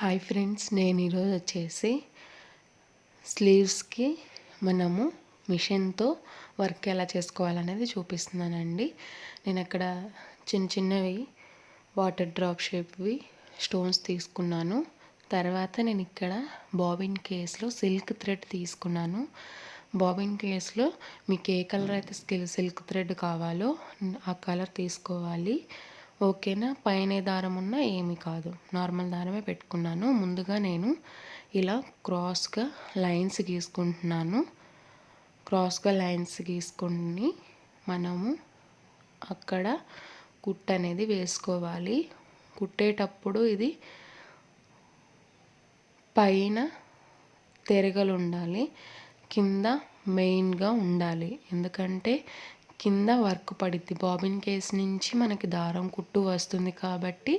Hi friends, నేను ఈరోజు వచ్చేసి స్లీవ్స్కి మనము మిషన్తో వర్క్ ఎలా చేసుకోవాలనేది చూపిస్తున్నానండి. నేను అక్కడ చిన్న చిన్నవి వాటర్ డ్రాప్ షేప్వి స్టోన్స్ తీసుకున్నాను. తర్వాత నేను ఇక్కడ బాబిన్ కేస్లో సిల్క్ థ్రెడ్ తీసుకున్నాను. బాబిన్ కేస్లో మీకు ఏ కలర్ అయితే సిల్క్ థ్రెడ్ కావాలో ఆ కలర్ తీసుకోవాలి. ఓకేనా. పైన దారం ఉన్నా ఏమీ కాదు, నార్మల్ దారమే పెట్టుకున్నాను. ముందుగా నేను ఇలా క్రాస్గా లైన్స్ గీసుకుంటున్నాను. క్రాస్గా లైన్స్ గీసుకుని మనము అక్కడ కుట్టు అనేది వేసుకోవాలి. కుట్టేటప్పుడు ఇది పైన తెరగలు ఉండాలి, కింద మెయిన్గా ఉండాలి. ఎందుకంటే కింద వర్క్ పడిద్ది. బాబిన్ కేస్ నుంచి మనకి దారం కుట్టు వస్తుంది కాబట్టి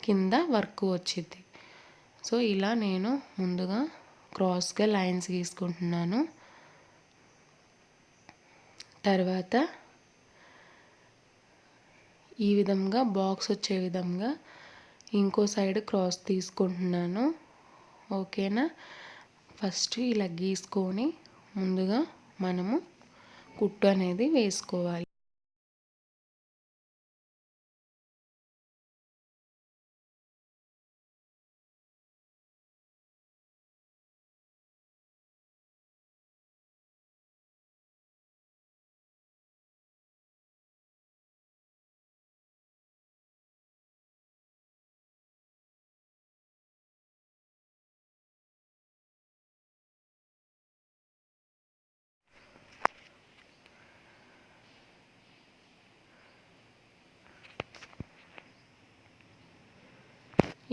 కింద వర్క్ వచ్చింది. సో ఇలా నేను ముందుగా క్రాస్గా లైన్స్ గీసుకుంటున్నాను. తర్వాత ఈ విధంగా బాక్స్ వచ్చే విధంగా ఇంకో సైడ్ క్రాస్ తీసుకుంటున్నాను. ఓకేనా. ఫస్ట్ ఇలా గీసుకొని ముందుగా మనము కుట్టు అనేది వేసుకోవాలి.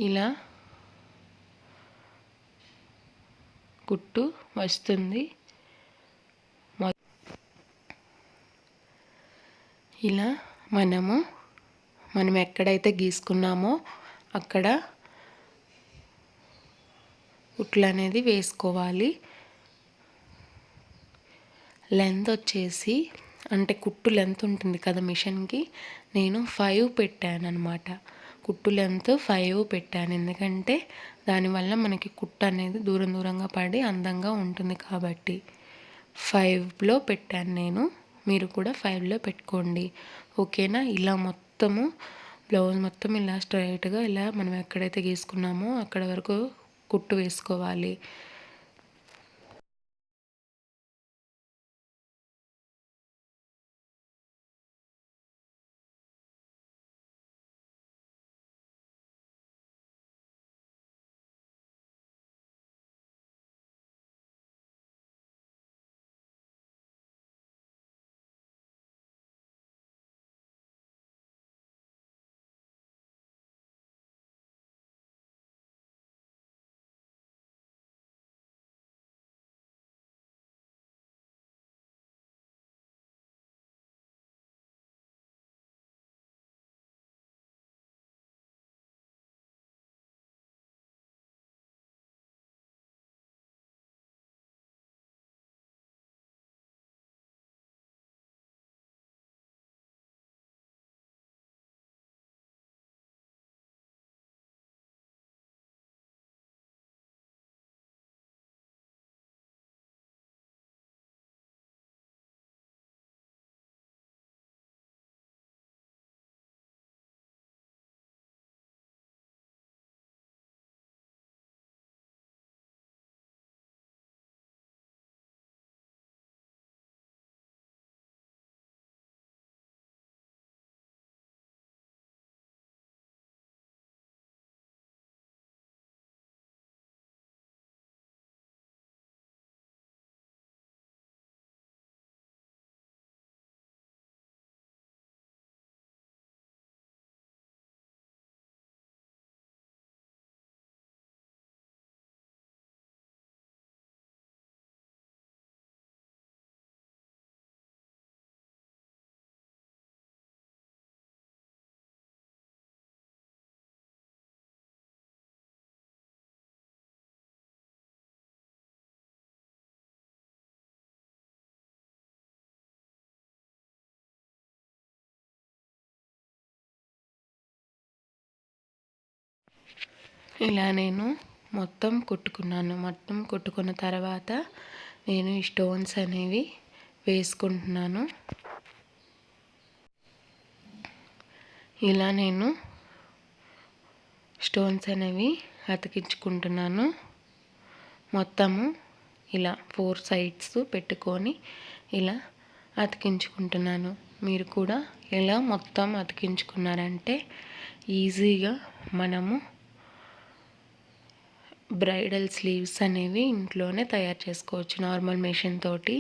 ఇలా కుట్టు వస్తుంది. ఇలా మనం ఎక్కడైతే గీసుకున్నామో అక్కడ కుట్లు అనేది వేసుకోవాలి. లెంత్ వచ్చేసి అంటే కుట్టు లెంత్ ఉంటుంది కదా మిషన్కి, నేను 5 పెట్టాను అనమాట. కుట్టు లెంత్ 5 పెట్టాను. ఎందుకంటే దానివల్ల మనకి కుట్టు అనేది దూరంగా పడి అందంగా ఉంటుంది కాబట్టి 5లో పెట్టాను నేను. మీరు కూడా 5లో పెట్టుకోండి. ఓకేనా. ఇలా మొత్తము బ్లౌజ్ మొత్తం ఇలా స్ట్రైట్గా ఇలా మనం ఎక్కడైతే గీసుకున్నామో అక్కడ వరకు కుట్టు వేసుకోవాలి. ఇలా నేను మొత్తం కుట్టుకున్న తర్వాత నేను ఈ స్టోన్స్ అనేవి వేసుకుంటున్నాను. ఇలా నేను స్టోన్స్ అనేవి అతికించుకుంటున్నాను. మొత్తము ఇలా 4 సైడ్స్ పెట్టుకొని ఇలా అతికించుకుంటున్నాను. మీరు కూడా ఇలా మొత్తం అతికించుకున్నారంటే ఈజీగా మనము బ్రైడల్ స్లీవ్స్ అనేవి ఇంట్లోనే తయారు చేసుకోవచ్చు నార్మల్ మెషిన్ తోటి.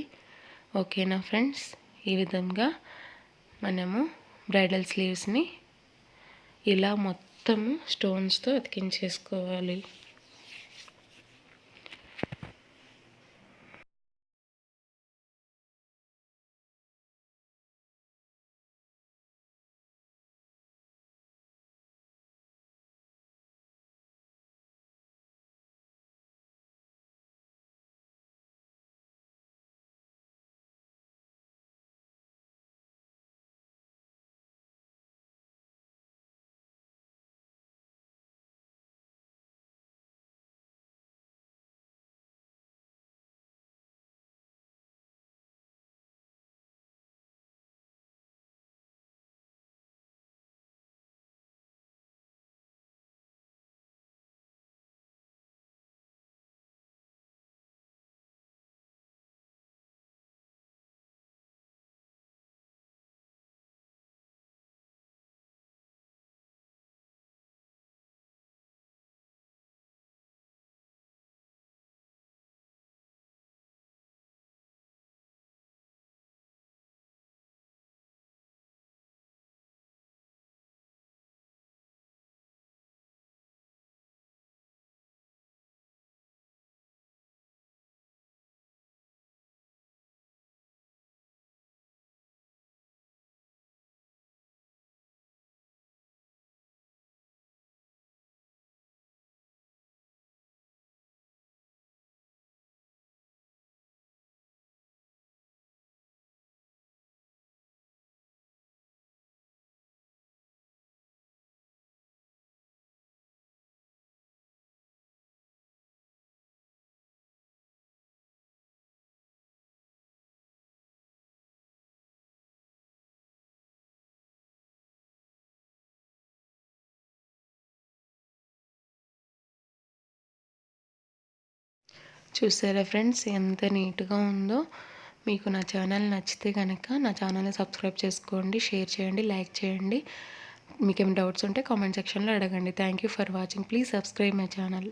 ఓకేనా ఫ్రెండ్స్, ఈ విధంగా మనము బ్రైడల్ స్లీవ్స్ని ఇలా మొత్తము స్టోన్స్తో అతికించేసుకోవాలి. చూసారా ఫ్రెండ్స్, ఎంత నీట్గా ఉందో. మీకు నా ఛానల్ నచ్చితే కనుక నా ఛానల్ని సబ్స్క్రైబ్ చేసుకోండి, షేర్ చేయండి, లైక్ చేయండి. మీకు ఏమైనా డౌట్స్ ఉంటే కామెంట్ సెక్షన్లో అడగండి. Thank you for watching. Please subscribe my channel.